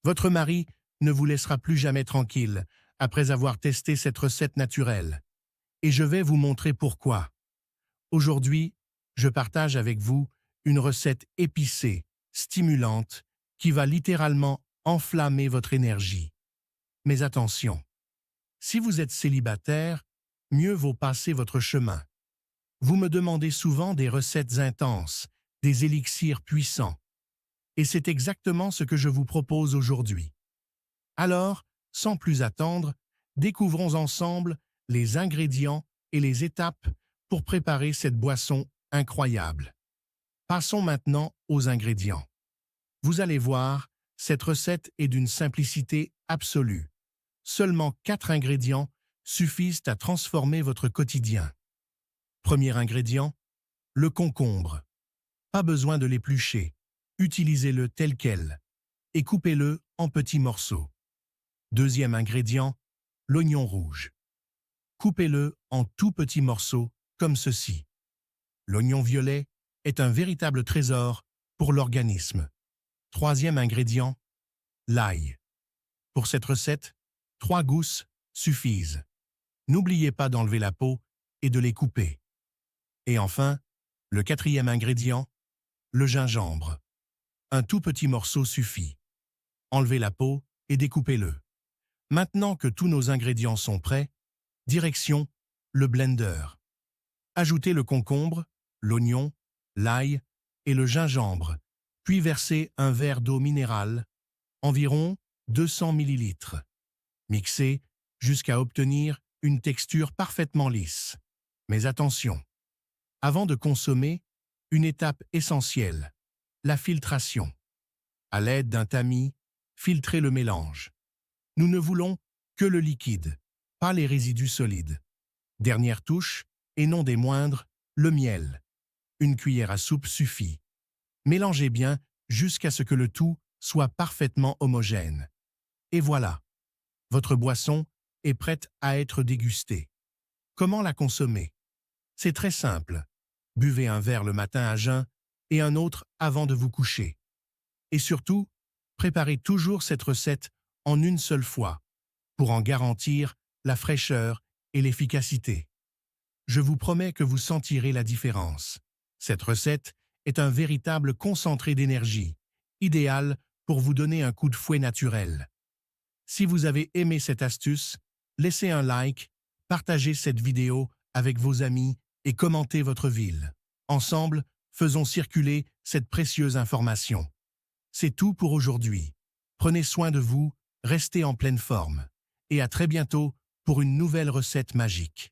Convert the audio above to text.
Votre mari ne vous laissera plus jamais tranquille après avoir testé cette recette naturelle. Et je vais vous montrer pourquoi. Aujourd'hui, je partage avec vous une recette épicée, stimulante, qui va littéralement enflammer votre énergie. Mais attention, si vous êtes célibataire, mieux vaut passer votre chemin. Vous me demandez souvent des recettes intenses, des élixirs puissants. Et c'est exactement ce que je vous propose aujourd'hui. Alors, sans plus attendre, découvrons ensemble les ingrédients et les étapes pour préparer cette boisson incroyable. Passons maintenant aux ingrédients. Vous allez voir, cette recette est d'une simplicité absolue. Seulement 4 ingrédients suffisent à transformer votre quotidien. Premier ingrédient, le concombre. Pas besoin de l'éplucher. Utilisez-le tel quel et coupez-le en petits morceaux. Deuxième ingrédient, l'oignon rouge. Coupez-le en tout petits morceaux comme ceci. L'oignon violet est un véritable trésor pour l'organisme. Troisième ingrédient, l'ail. Pour cette recette, 3 gousses suffisent. N'oubliez pas d'enlever la peau et de les couper. Et enfin, le quatrième ingrédient, le gingembre. Un tout petit morceau suffit. Enlevez la peau et découpez-le. Maintenant que tous nos ingrédients sont prêts, direction le blender. Ajoutez le concombre, l'oignon, l'ail et le gingembre, puis versez un verre d'eau minérale, environ 200 ml. Mixez jusqu'à obtenir une texture parfaitement lisse. Mais attention, avant de consommer, une étape essentielle, la filtration. À l'aide d'un tamis, filtrez le mélange. Nous ne voulons que le liquide, pas les résidus solides. Dernière touche, et non des moindres, le miel. Une cuillère à soupe suffit. Mélangez bien jusqu'à ce que le tout soit parfaitement homogène. Et voilà, votre boisson est prête à être dégustée. Comment la consommer? C'est très simple. Buvez un verre le matin à jeun et un autre avant de vous coucher. Et surtout, préparez toujours cette recette en une seule fois pour en garantir la fraîcheur et l'efficacité. Je vous promets que vous sentirez la différence. Cette recette est un véritable concentré d'énergie, idéal pour vous donner un coup de fouet naturel. Si vous avez aimé cette astuce, laissez un like, partagez cette vidéo avec vos amis et commentez votre ville. Ensemble, faisons circuler cette précieuse information. C'est tout pour aujourd'hui. Prenez soin de vous, restez en pleine forme. Et à très bientôt pour une nouvelle recette magique.